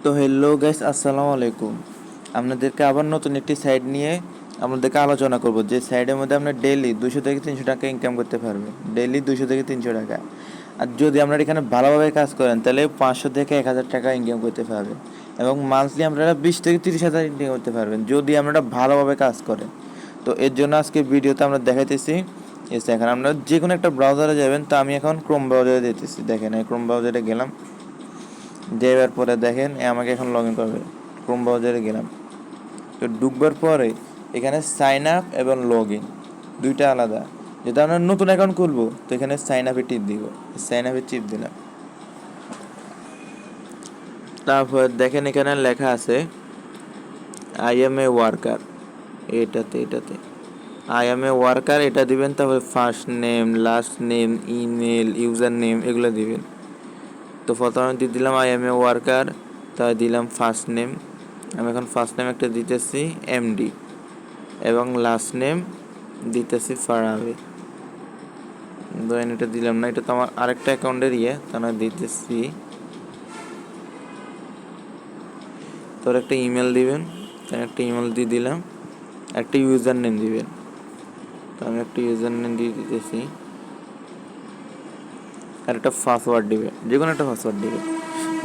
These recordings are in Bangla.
তো হ্যালো গাইস, আসসালামু আলাইকুম। আপনাদেরকে আবার নতুন একটি সাইট নিয়ে আপনাদেরকে আলোচনা করব, যে সাইটের মধ্যে আপনার ডেইলি 200 থেকে 300 টাকা ইনকাম করতে পারবেন। ডেইলি 200 থেকে 300 টাকা। আর যদি আপনারা এখানে ভালোভাবে কাজ করেন তাহলে 500 থেকে 1000 টাকা ইনকাম করতে পারবেন। এবং মান্থলি আপনারা 20 থেকে 30 হাজার ইনকাম করতে পারবেন যদি আপনারা ভালোভাবে কাজ করেন। তো এর জন্য আজকে ভিডিওতে আমরা দেখাইতেছি। এখন আমরা যে কোনো একটা ব্রাউজারে যাবেন, তো আমি এখন ক্রোম ব্রাউজারে দিতেছি। দেখেন, এই ক্রোম ব্রাউজারে গেলাম। যাওয়ার পরে দেখেন আমাকে এখন লগ ইন করবে। ক্রোম ব্রাউজারে গেলাম, তো ঢুকবার পরে এখানে সাইন আপ এবং লগ ইন দুইটা আলাদা। যদি আমরা নতুন অ্যাকাউন্ট খুলবো তো এখানে সাইন আপে টিপ দিব। সাইন আপে টিপ দিলাম। তারপর দেখেন এখানে লেখা আছে আই এম এ ওয়ার্কার। এটাতে আই এম এ ওয়ার্কার এটা দিবেন। তারপর first name, last name, email, user name এগুলো দিবেন। তো প্রথমে দিয়ে দিলাম আই এম এ ওয়ার্কার, তাই দিলাম ফার্স্ট নেম। আমি এখন ফার্স্ট নেম একটা দিতেছি এমডি, এবং লাস্ট নেম দিতেছি ফারাবি। ধরেন এটা দিলাম না, এটা তো আমার আরেকটা অ্যাকাউন্টের তাহলে দিতেছি। তোর একটা ইমেল দিবেন, তাই একটা ইমেল দিয়ে দিলাম। একটা ইউজার নেম দিবেন, তো আমি একটা ইউজার নেম দিয়ে দিতেছি। আর একটা পাসওয়ার্ড দিবে, যে কোনো একটা পাসওয়ার্ড দিবে।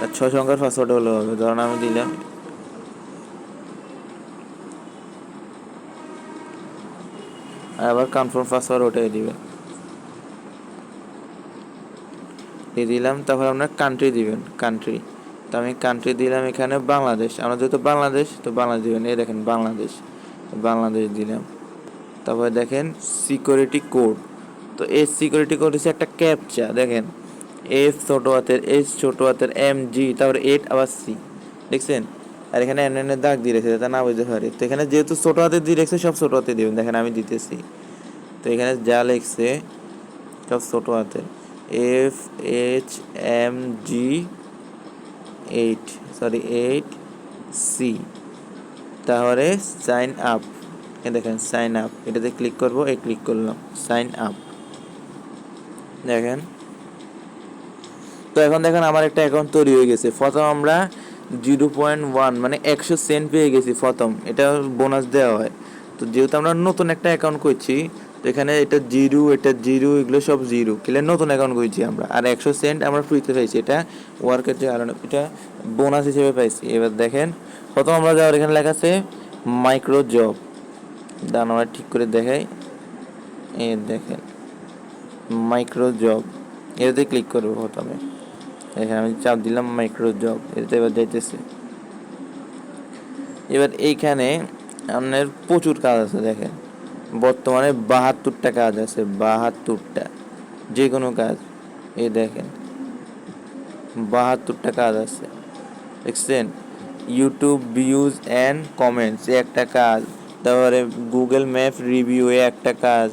আর 6 সংখ্যার পাসওয়ার্ড হলে হবে। ধরুন আমি দিলাম, আর আবার কনফার্ম পাসওয়ার্ড ওটাই দিবে, দিয়ে দিলাম। তারপর আপনার কান্ট্রি দিবেন, কান্ট্রি। তো আমি কান্ট্রি দিলাম এখানে বাংলাদেশ। আমরা যেহেতু বাংলাদেশ, তো বাংলাদেশ দিবেন। এই দেখেন বাংলাদেশ, বাংলাদেশ দিলাম। তারপরে দেখেন সিকিউরিটি কোড। তো এই সিকিউরিটি কোড হচ্ছে একটা ক্যাপচা। দেখেন এস ছোট হাতের, এস ছোট হাতের, এম জি, তারপরে 8 আবার সি, দেখছেন? আর এখানে এন দাগ দিয়ে রেখেছে, তা না বুঝতে পারি। তো এখানে যেহেতু ছোট হাতে দিয়ে রেখেছে, সব ছোট হাতে দিবেন। দেখেন আমি দিতেছি। তো এখানে যা লিখছে সব ছোট হাতে, F H M G 8, sorry 8 C. তাহলে সাইন আপ, দেখেন সাইন আপ, এটাতে ক্লিক করব। এই ক্লিক করলাম, সাইন আপ। দেখেন, তো এখন দেখেন আমার একটা অ্যাকাউন্ট তৈরি হয়ে গেছে। প্রথম আমরা 0.1 মানে 100 সেন্ট পেয়ে গেছি প্রথম। এটা বোনাস দেওয়া হয়। তো যেহেতু আমরা নতুন একটা অ্যাকাউন্ট করছি, তো এখানে এটা জিরো, এটা জিরো, এগুলো সব জিরো। ক্লিয়ার, নতুন অ্যাকাউন্ট করছি আমরা। আর 100 সেন্ট আমরা ফ্রিতে পাইছি। এটা ওয়ার্কের যে কারণে এটা বোনাস হিসেবে পাইছি। এবার দেখেন, প্রথম আমরা যাওয়ার এখানে লেখা আছে মাইক্রো জব। দাঁড়ান আমরা ঠিক করে দেখাই। এই দেখেন মাইক্রো জব, এটাতে ক্লিক করবো প্রথমে। এখানে আমি চাপ দিলাম মাইক্রো জব, এটাতে এবার যাইতেছে। এবার এইখানে আপনার প্রচুর কাজ আছে। দেখেন বর্তমানে 72টা কাজ আছে, 72টা, যে কোনো কাজ। এই দেখেন 72টা কাজ আছে, দেখছেন? ইউটিউব ভিউজ অ্যান্ড কমেন্টস এ একটা কাজ। তারপরে গুগল ম্যাপ রিভিউ এ একটা কাজ,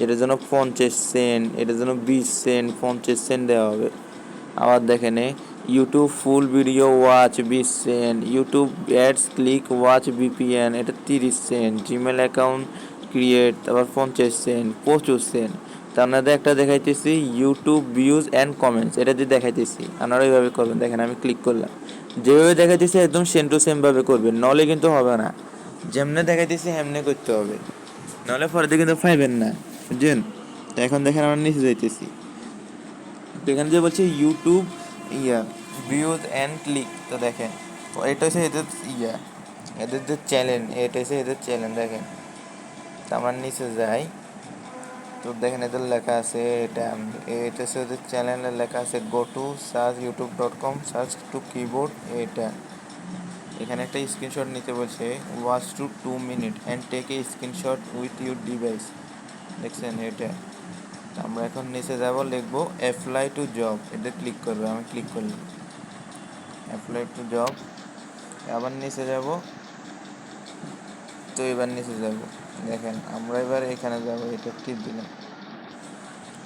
এটার জন্য 50 সেন্ট, এটার জন্য 20 সেন্ট, 50 সেন্ট দেওয়া হবে। আবার দেখেন YouTube full video watch 20 cent, YouTube ads click watch VPN এটা 30 সেন্ট, জিমেল অ্যাকাউন্ট ক্রিয়েট তারপর 50 সেন্ট, 25 সেন্ট। তো আপনাদের একটা দেখাইতেছি ইউটিউব ভিউজ অ্যান্ড কমেন্টস, এটা দিয়ে দেখাইতেছি। আপনারা এইভাবে করবেন। দেখেন আমি ক্লিক করলাম, যেভাবে দেখাইতেছি একদম সেম টু সেমভাবে করবেন, নলে কিন্তু হবে না। যেমনে দেখাইতেছি এমনি করতে হবে, নাহলে পরে দিয়ে কিন্তু পাইবেন না, বুঝছেন? তো এখন দেখেন আমরা নিচে যাইতেছি। তো এখানে যে বলছে ইউটিউব ভিউজ অ্যান্ড ক্লিক, তো দেখেন এটা হচ্ছে এদের এদের যে চ্যানেল, এটা হচ্ছে এদের চ্যানেল। দেখেন, তো আমরা নিচে যাই, তো দেখেন এদের লেখা আছে এটা হচ্ছে ওদের চ্যানেলের লেখা আছে go to search youtube.com search to keyboard. এটা এখানে একটা স্ক্রিনশট নিতে বলছে, watch to 2 minute and take a screenshot with your device. দেখছেন এটা? আমরা এখন নিচে যাব, লিখবো অ্যাপ্লাই টু জব, এটা ক্লিক করবে। আমি ক্লিক করলাম অ্যাপ্লাই টু জব। আবার নিচে যাব, তো এবার নিচে যাব। দেখেন আমরা এবার এখানে যাব, এটা টিপ দিলাম।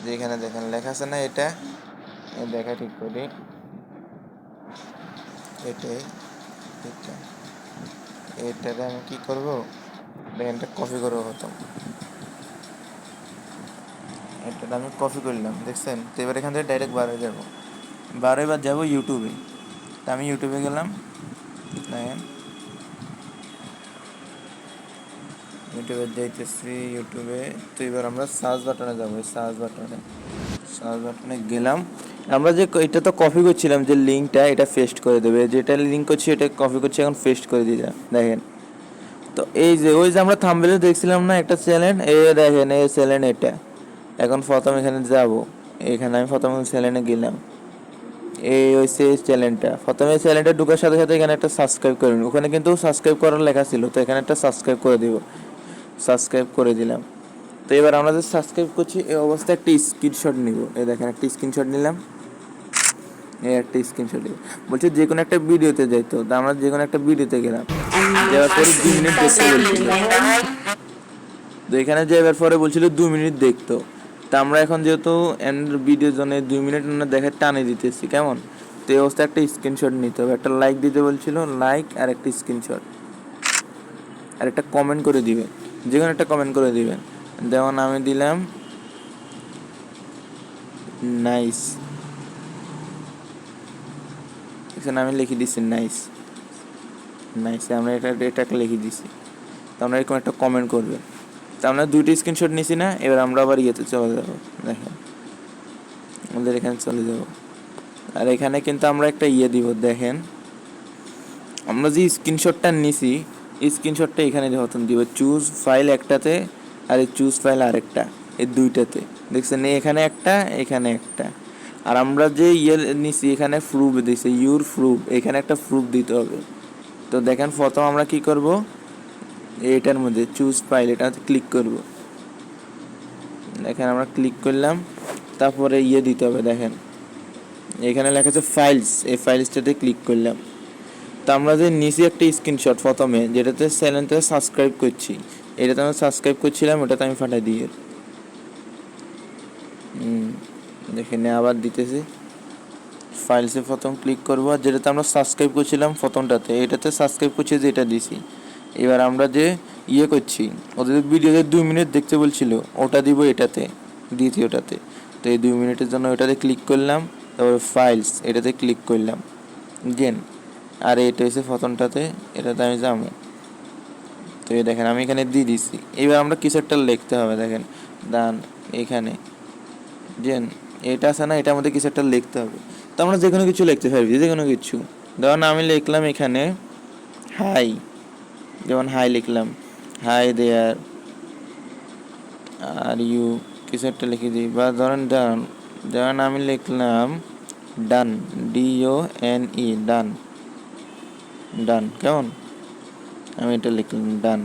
যে এখানে দেখেন লেখা আছে না, এটা দেখা ঠিক করি, এটাই এটা। এটাতে আমি কী করব, দেখেন এটা কপি করবো প্রথম। এটা আমি কপি করলাম, দেখছেন? তো এবার এখান থেকে ডাইরেক্ট বারে যাব, বারে বার যাব ইউটিউবে। তা আমি ইউটিউবে গেলাম, দেখেন ইউটিউবে যাইতেছি, ইউটিউবে। তো এবার আমরা সার্চ বাটনে যাবো, সার্চ বাটনে গেলাম। আমরা যে এটা তো কপি করছিলাম যে লিঙ্কটা, এটা পেস্ট করে দেবে, যেটা লিঙ্ক করছি এটা কপি করছি, এখন পেস্ট করে দিলাম দেখেন। তো এই যে ওই যে আমরা থাম্বনেলে দেখছিলাম না একটা চ্যানেল, দেখেন এই চ্যানেল এটা। এখন প্রথম এখানে যাব, এখানে আমি প্রথম চ্যানেলে গেলাম, এই হচ্ছে এই চ্যানেলটা। প্রথমে চ্যানেলটা ঢোকার সাথে সাথে এখানে একটা সাবস্ক্রাইব করে নিন, ওখানে কিন্তু সাবস্ক্রাইব করার লেখা ছিল, তো এখানে একটা সাবস্ক্রাইব করে দিব, সাবস্ক্রাইব করে দিলাম। তো এবার আমরা যে সাবস্ক্রাইব করছি এই অবস্থায় একটা স্ক্রিনশট নিব, এই দেখেন একটা স্ক্রিনশট নিলাম, এই একটা স্ক্রিনশট নিব। বলছে যে কোনো একটা ভিডিওতে যাইতো, তো আমরা যে কোনো একটা ভিডিওতে গেলাম, যাওয়ার পরে 2 মিনিট দেখতে বলছিল, তো এখানে যাওয়ার পরে বলছিল 2 মিনিট দেখতো। তা আমরা এখন যেহেতু ভিডিওর জন্য 2 মিনিট না দেখে টানে দিতেছি কেমন, তো এই অবস্থায় একটা স্ক্রিনশট নিতে হবে, একটা লাইক দিতে বলছিল, লাইক আর একটা স্ক্রিনশট আর একটা কমেন্ট করে দিবেন, যে কোনো একটা কমেন্ট করে দিবেন। যেমন আমি দিলাম নাইস, এখানে আমি লিখে দিচ্ছি নাইস, আমরা এটা লিখে দিছি। তো আমরা এরকম একটা কমেন্ট করবেন। তো আমরা 2টি স্ক্রিনশট নিছি না, এবার আমরা আবার ইয়েতে চলে যাবো, দেখেন আমাদের এখানে চলে যাব। আর এখানে কিন্তু আমরা একটা দিব, দেখেন আমরা যে স্ক্রিনশটটা নিছি, স্ক্রিনশটটা এখানে যখন দিব, চুজ ফাইল একটাতে আর এই চুজ ফাইল আরেকটা, এই দুইটাতে দেখছেন, এখানে একটা এখানে একটা। আর আমরা যে নিছি এখানে প্রুফ দিছে, ইউর প্রুফ, এখানে একটা প্রুফ দিতে হবে। তো দেখেন প্রথম আমরা কি করব, এটার মধ্যে চুজ ফাইল, এটাতে ক্লিক করব, দেখেন আমরা ক্লিক করলাম। তারপরে দিতে হবে, দেখেন এখানে লেখা আছে ফাইলস, এই ফাইলসটাতে ক্লিক করলাম। তো আমরা যে নিচে একটা স্ক্রিনশট প্রথমে, যেটাতে চ্যানেলটা সাবস্ক্রাইব করছি, এটাতে আমরা সাবস্ক্রাইব করছিলাম, ওটাতে আমি পাঠাই দিয়ে দেখেন আবার দিতেছি। ফাইলসে প্রথম ক্লিক করবো, আর যেটাতে আমরা সাবস্ক্রাইব করছিলাম প্রথমটাতে, এটাতে সাবস্ক্রাইব করছি যে এটা দিছি। এবার আমরা যে করছি, ওদের ভিডিওতে 2 মিনিট দেখতে বলছিল, ওটা দিব এটাতে, দ্বিতীয়টাতে। তো এই 2 মিনিটের জন্য ওটাতে ক্লিক করলাম, তারপরে ফাইলস এটাতে ক্লিক করলাম গেন। আর এটা হচ্ছে প্রথমটাতে, এটাতে আমি যাবো। তো এই দেখেন আমি এখানে দিয়ে দিছি। এবার আমরা কিছু একটা লিখতে হবে, দেখেন ডান, এখানে জেন এটা আছে না, এটার মধ্যে কিছু একটা লিখতে হবে। তো আমরা যে কোনো কিছু লিখতে পারবি, যে কোনো কিছু। ধরুন আমি লিখলাম এখানে হাই, যেমন হাই লিখলাম, হাই দেয়ার আর ইউ, কিছু একটা লিখে দিই। বা ধরেন ডান, যেমন আমি লিখলাম ডান, DONE, ডান, ডান কেমন, আমি এটা লিখলাম ডান,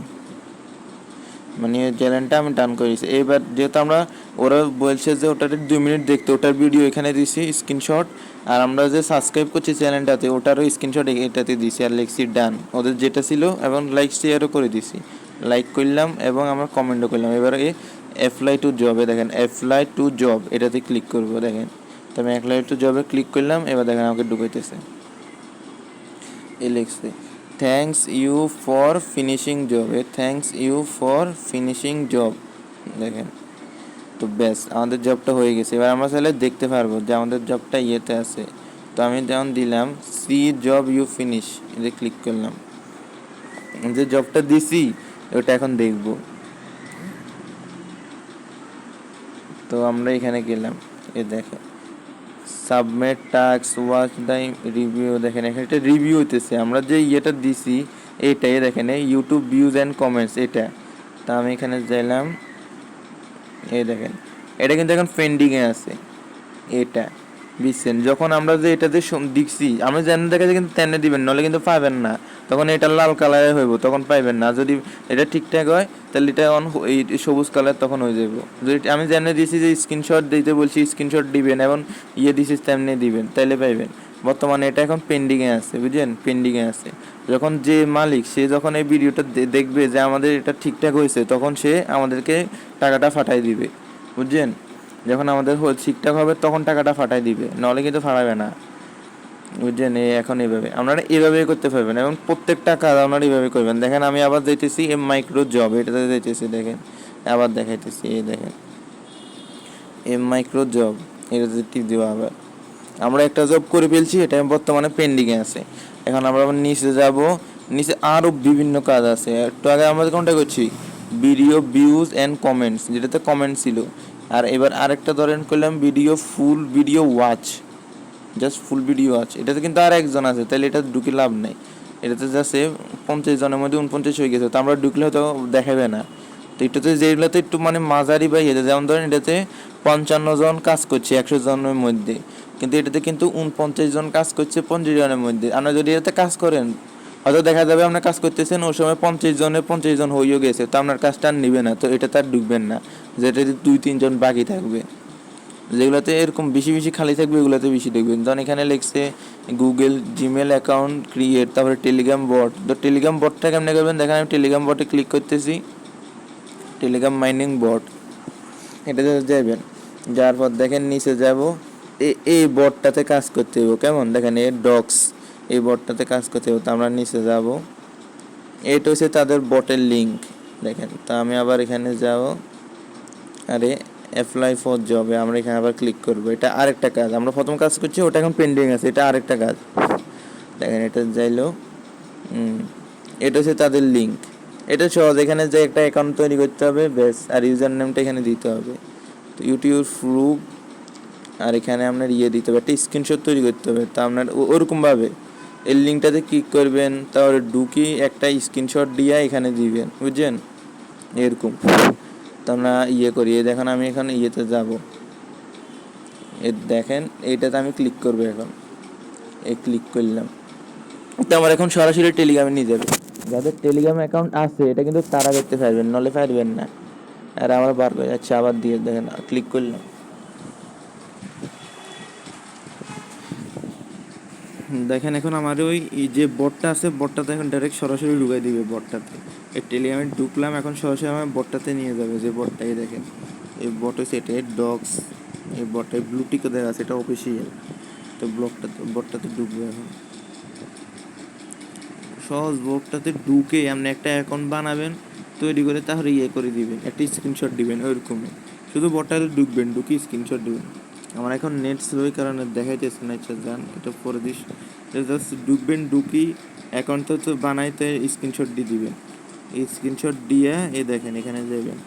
মানে চ্যানেলটা আমি ডান করেছি। এবার যেহেতু আমরা, ওরা বলছে যে ওটার 2 মিনিট দেখতে, ওটার ভিডিও এখানে দিছি স্ক্রিনশট, আর আমরা যে সাবস্ক্রাইব করছি চ্যানেলটাতে ওটারও স্ক্রিনশট এটাতে দিছি, আর লিখছি ডান ওদের যেটা ছিল, এবং লাইক শেয়ারও করে দিছি, লাইক করলাম এবং আমরা কমেন্টও করলাম। এবারে অ্যাপ্লাই টু জবে, দেখেন অ্যাপ্লাই টু জব, এটাতে ক্লিক করবো, দেখেন তো আমি অ্যাপ্লাই টু জবে ক্লিক করলাম। এবার দেখেন আমাকে ঢুকাইতেছে, এ লিখছে thanks you for finishing job, thanks you for finishing job, দেখেন। তো ব্যাস আমাদের জবটা হয়ে গেছে। এবার আমরা চাইলে দেখতে পারবো যে আমাদের জবটা আছে। তো আমি যেমন দিলাম সি জব ইউ ফিনিশ, এতে ক্লিক করলাম, যে জবটা দিছি ওটা এখন দেখব। তো আমরা এখানে গেলাম, এ দেখেন submit task, watch the review, দেখেন এখানে একটা রিভিউ হইতেছে, আমরা যে দিছি এইটাই, দেখেন এই ইউটিউব ভিউজ অ্যান্ড কমেন্টস এটা। তা আমি এখানে যাইলাম, এই দেখেন এটা কিন্তু এখন পেন্ডিংয়ে আছে এটা, বুঝছেন। যখন আমরা যে এটাতে দেখছি, আমরা যেন দেখা যায় কিন্তু তেনে দিবেন, নাহলে কিন্তু পাবেন না, তখন এটা লাল কালারে হইব, তখন পাইবেন না। যদি এটা ঠিকঠাক হয় তাহলে এটা এই সবুজ কালার তখন হয়ে যাব। যদি আমি জেনে দিয়েছি যে স্ক্রিনশট দিতে বলছি, স্ক্রিনশট দিবেন এবং দিছি তেমনি দিবেন, তাইলে পাইবেন। বর্তমানে এটা এখন পেন্ডিংয়ে আছে, বুঝলেন, পেন্ডিংয়ে আছে। যখন যে মালিক সে যখন এই ভিডিওটা দেখবে যে আমাদের এটা ঠিকঠাক হয়েছে, তখন সে আমাদেরকে টাকাটা ফাটাই দিবে, বুঝছেন। যখন আমাদের ঠিকঠাক হবে তখন টাকাটা ফাটাই দিবে, নাহলে কিন্তু ফাটাবে না, বুঝছেন। এখন এইভাবে আপনারা এইভাবেই করতে পারবেন, এবং প্রত্যেকটা কাজ আপনারা এইভাবে করবেন। দেখেন আমি আবার যাইতেছি মাইক্রো জব, এটাতে যাইতেছি, দেখেন আবার দেখাইতেছি, এই দেখেন মাইক্রো জব, এটাতে টিপ দেবো আবার। আমরা একটা জব করে ফেলছি, এটা বর্তমানে পেন্ডিংয়ে আছে। এখন আমরা আবার নিচে যাব, নিচে আরও বিভিন্ন কাজ আছে। একটু আগে আমরা কোনটা করছি, ভিডিও ভিউজ অ্যান্ড কমেন্টস, যেটাতে কমেন্ট ছিল। আর এবার আরেকটা ধরেন করলাম video full video watch, just ফুল ভিডিও ওয়াচ। এটাতে কিন্তু আর একজন আছে, তাহলে এটা ঢুকে লাভ নেই। এটাতে জাস্ট 50 জনের মধ্যে 49 হয়ে গেছে, তো আমরা ঢুকলে হয়তো দেখাবে না। তো এটাতে যেগুলোতে একটু মানে মাঝারি বা ইয়েতে, যেমন ধরেন এটাতে 55 জন কাজ করছে 100 জনের মধ্যে, কিন্তু এটাতে কিন্তু 49 জন কাজ করছে 50 জনের মধ্যে। আপনারা যদি এটাতে কাজ করেন, হয়তো দেখা যাবে আপনার কাজ করতেছেন ওই সময় 50 জনের 50 জন হয়েও গেছে, তো আপনার কাজটা আর নিবে না, তো এটা তার ঢুকবেন না। যেটাতে 2-3 জন বাকি থাকবে, যেগুলোতে এরকম বেশি বেশি খালি থাকবে ওগুলোতে বেশি দেখবেন। ধরুন এখানে লিখছে গুগল জিমেল অ্যাকাউন্ট ক্রিয়েট, তারপরে টেলিগ্রাম বট। তো টেলিগ্রাম বটটা কেমনে করবেন দেখেন, আমি টেলিগ্রাম বটে ক্লিক করতেছি, টেলিগ্রাম মাইনিং বট, এটাতে যাবেন। যার পর দেখেন নিচে যাব, এই বটটাতে কাজ করতে হবে। কেমন দেখেন, এই ডক্স, এই বটটাতে কাজ করতে হবে। তো আমরা নিচে যাব, এটা হচ্ছে তাদের বটের লিঙ্ক দেখেন। তো আমি আবার এখানে যাব, আরে অ্যাপ্লাই ফর জবে আমরা এখানে আবার ক্লিক করবো। এটা আরেকটা কাজ, আমরা প্রথম কাজ করছি ওটা এখন পেন্ডিং আছে, এটা আরেকটা কাজ দেখেন। এটা যাইলো, এটা হচ্ছে তাদের লিঙ্ক। এটা সহজ, এখানে যে একটা অ্যাকাউন্ট তৈরি করতে হবে ব্যাস, আর ইউজার নেমটা এখানে দিতে হবে। তো ইউটিউব প্রুফ, আর এখানে আপনার দিতে হবে, একটা স্ক্রিনশট তৈরি করতে হবে। তা আপনার ওরকমভাবে এই লিঙ্কটাতে ক্লিক করবেন, তাহলে ঢুকি একটা স্ক্রিনশট দিয়ে এখানে দিবেন, বুঝছেন এরকম। তো আমরা করি, দেখেন আমি এখানে যাব, দেখেন এইটাতে আমি ক্লিক করবো। এখন ক্লিক করলাম, তো আমার এখন সরাসরি টেলিগ্রামে নিয়ে যাবে। যাদের টেলিগ্রাম অ্যাকাউন্ট আছে এটা কিন্তু তারা করতে পারবেন, নলে পারবেন না। আর আমার বার করে যাচ্ছে, আবার দিয়ে দেখেন ক্লিক করলাম, দেখেন এখন আমার ওই যে বটটা আছে বটটাতে এখন ডাইরেক্ট সরাসরি ঢুকাই দিবে বটটাতে। এই টেলিগ্রামে ঢুকলাম, এখন সরাসরি আমার বটটাতে নিয়ে যাবে। যে বটটাই দেখেন, এই বটে সেটে ডগস, এই বটে ব্লুটিকে দেখা আছে, এটা অফিসিয়াল। তো বটটাতে ঢুকবে এখন। সহজ, বটটাতে ঢুকে আপনি একটা অ্যাকাউন্ট বানাবেন, তৈরি করে তাহলে করে দিবেন, একটা স্ক্রিনশট দিবেন ওইরকমই। শুধু বটটাতে ঢুকবেন, ঢুকি স্ক্রিনশট দিবেন। আমার এখন নেট স্লোর কারণে দেখাইতেছে না, ইচ্ছা যান এটা পরে দিস। জাস্ট ঢুকবেন, ঢুকি অ্যাকাউন্টটা তো বানাইতে স্ক্রিনশট দিয়ে দিবেন। এই স্ক্রিনশট দিয়ে দেখেন এখানে যাবেন,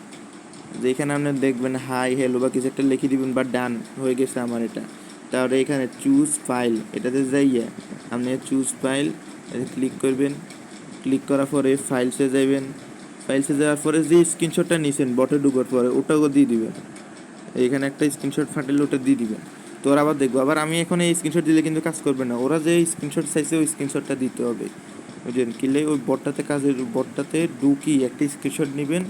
যেখানে আপনি দেখবেন হাই হ্যালো বা কিছু একটা লিখে দিবেন, বা ডান হয়ে গেছে আমার এটা। তাহলে এখানে চুজ ফাইল, এটাতে যাইয়া আপনি চুজ ফাইল ক্লিক করবেন। ক্লিক করার পরে ফাইলসে যাবেন, ফাইলসে যাওয়ার পরে যে স্ক্রিনশটটা নিয়েছেন বটে ঢুকার পরে ওটাও দিয়ে দিবেন। এখানে একটা স্ক্রিনশট ফাটাইলে ওটা দিয়ে দিবেন। তো ওরা আবার দেখবো, আবার আমি এখন এই স্ক্রিনশট দিলে কিন্তু কাজ করবে না, ওরা যে স্ক্রিনশট চাইছে ওই স্ক্রিনশটটা দিতে হবে, বুঝলেন। কিনলে ওই বটটাতে কাজের, বটটাতে ঢুকি একটা স্ক্রিনশট নেবেন।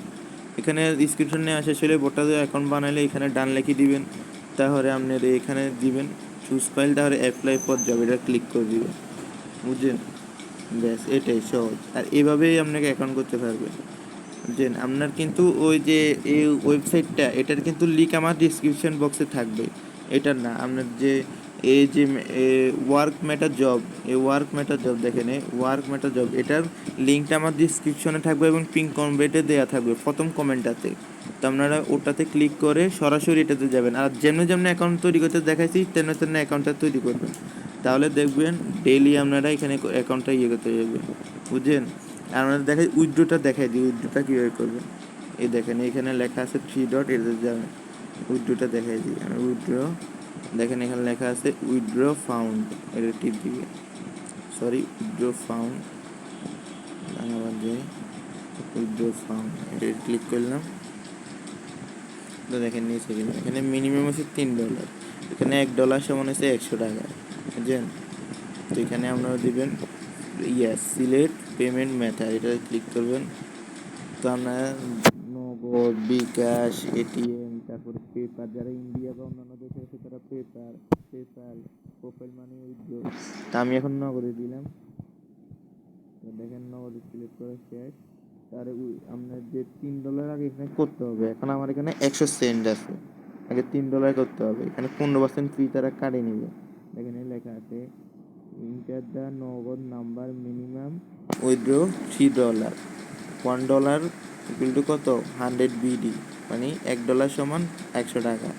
এখানে স্ক্রিনশট নিয়ে আসা ছেলে বটটাতে অ্যাকাউন্ট বানাইলে এখানে ডান লিখে দিবেন, তাহলে আপনার এখানে দিবেন চুজ ফাইল, তাহলে অ্যাপ্লাই ফর জব এটা ক্লিক করে দিবেন, বুঝলেন। ব্যাস এটাই সহজ, আর এভাবেই আপনাকে অ্যাকাউন্ট করতে পারবেন, বুঝলেন। আপনার কিন্তু ওই যে এই ওয়েবসাইটটা, এটার কিন্তু লিঙ্ক আমার ডিসক্রিপশন বক্সে থাকবে। এটার না, আপনার যে এই যে ওয়ার্ক ম্যাটার জব, এই ওয়ার্ক ম্যাটার জব দেখেন, এই ওয়ার্ক ম্যাটার জব এটার লিঙ্কটা আমার ডিসক্রিপশনে থাকবে এবং পিন কমেন্টে দেওয়া থাকবে প্রথম কমেন্টটাতে। তো আপনারা ওটাতে ক্লিক করে সরাসরি এটাতে যাবেন, আর যেমনি যেমনি অ্যাকাউন্ট তৈরি করতে দেখাইছি তেমনি তেমনি অ্যাকাউন্টটা তৈরি করবেন। তাহলে দেখবেন ডেইলি আপনারা এখানে অ্যাকাউন্টটা করতে যাবেন, বুঝছেন। আর আমাদের দেখাই উইথড্রোটা দেখাই দিই, উইথড্রোটা কীভাবে করবেন। এই দেখেন এখানে লেখা আছে 3 ডট, এটাতে যাবেন, উইথড্রোটা দেখাই দিই আমি। উইথড্রো দেখেন এখানে লেখা আছে উইথড্রো ফাউন্ড, এটা টিপ দিবে, সরি উইথড্রো ফাউন্ড, আবার যাই উইথড্রো ফাউন্ড, এটা ক্লিক করলাম। তো দেখেন নিচে গেলাম, এখানে মিনিমাম হচ্ছে $3, এখানে $1 সমান হচ্ছে 100 টাকা, বুঝছেন। তো এখানে আপনারা দিবেন সিলেক্ট পেমেন্ট মেথড, এটা ক্লিক করবেন। তো আপনার নগদ, বিকাশ, এটিএম, তারপরে পেপার, যারা ইন্ডিয়া বা অন্যান্য দেশে আছে তারা পেপাল, প্রোফাইল মানি, উইথড্রো। তা আমি এখন নগদে দিলাম। তো দেখেন নগদে সিলেক্ট করা শেষ। তাহলে আপনার যে $3 আগে এখানে করতে হবে, এখন আমার এখানে 100 সেন্ট আছে, আগে $3 করতে হবে। এখানে 15% ফি তারা কাটে নেবে। এখানে লেখা আছে ইন্টার দ্য নগদ number minimum withdraw $3, $1 equal to কত 100 বিডি, মানে $1 সমান 100 টাকা,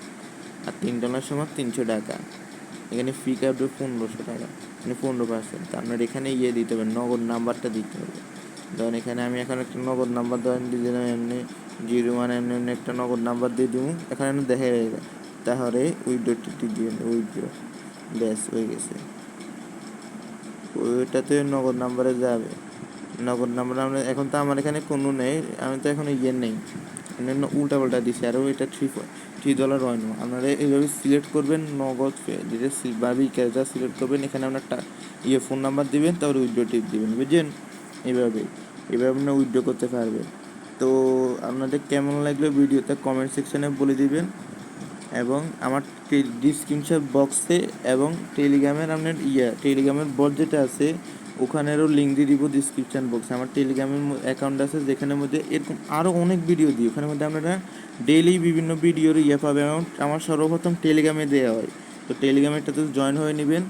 আর $3 সমান 300 টাকা। এখানে ফি কাটবে 1500 টাকা, মানে 15%। আপনার এখানে দিতে হবে, নগদ নাম্বারটা দিতে হবে। ধরেন এখানে আমি এখন একটা নগদ নাম্বার ধরেন দিয়ে দিলাম, এমনি 01 এমনি এমনি একটা নগদ নাম্বার দিয়ে দিব। এখানে দেখা যাবে, তাহলে উইথড্র টিটি দিয়ে উইথড্র, ব্যাস হয়ে গেছে। ওইটাতে নগদ নাম্বারে যাবে, নগদ নাম্বার আমরা এখন তো আমার এখানে কোনো নেই, আমি তো এখন নেই, উল্টা পাল্টা দিছি, আরও এটা $3 হয় না। আপনারা এইভাবে সিলেক্ট করবেন নগদ যেটা ভাবি ক্যাশটা সিলেক্ট করবেন, এখানে আপনার ফোন নাম্বার দিবেন, তারপরে উইথড্র টিপ দিবেন, বুঝছেন? এইভাবে আপনারা উইথড্র করতে পারবেন। তো আপনাদের কেমন লাগলো ভিডিওতে কমেন্ট সেকশনে বলে দিবেন, এবং আমার ডিসক্রিপশন বক্সে এবং টেলিগ্রামের আপনার টেলিগ্রামের বট যেটা আছে ওখানেরও লিঙ্ক দিয়ে দিব ডিসক্রিপশান বক্সে। আমার টেলিগ্রামের অ্যাকাউন্ট আছে, যেখানের মধ্যে এরকম আরও অনেক ভিডিও দিই, ওখানের মধ্যে আপনারা ডেইলি বিভিন্ন ভিডিওর পাবে, এবং আমার সর্বপ্রথম টেলিগ্রামে দেওয়া হয়। তো টেলিগ্রামেরটাতে জয়েন হয়ে নেবেন।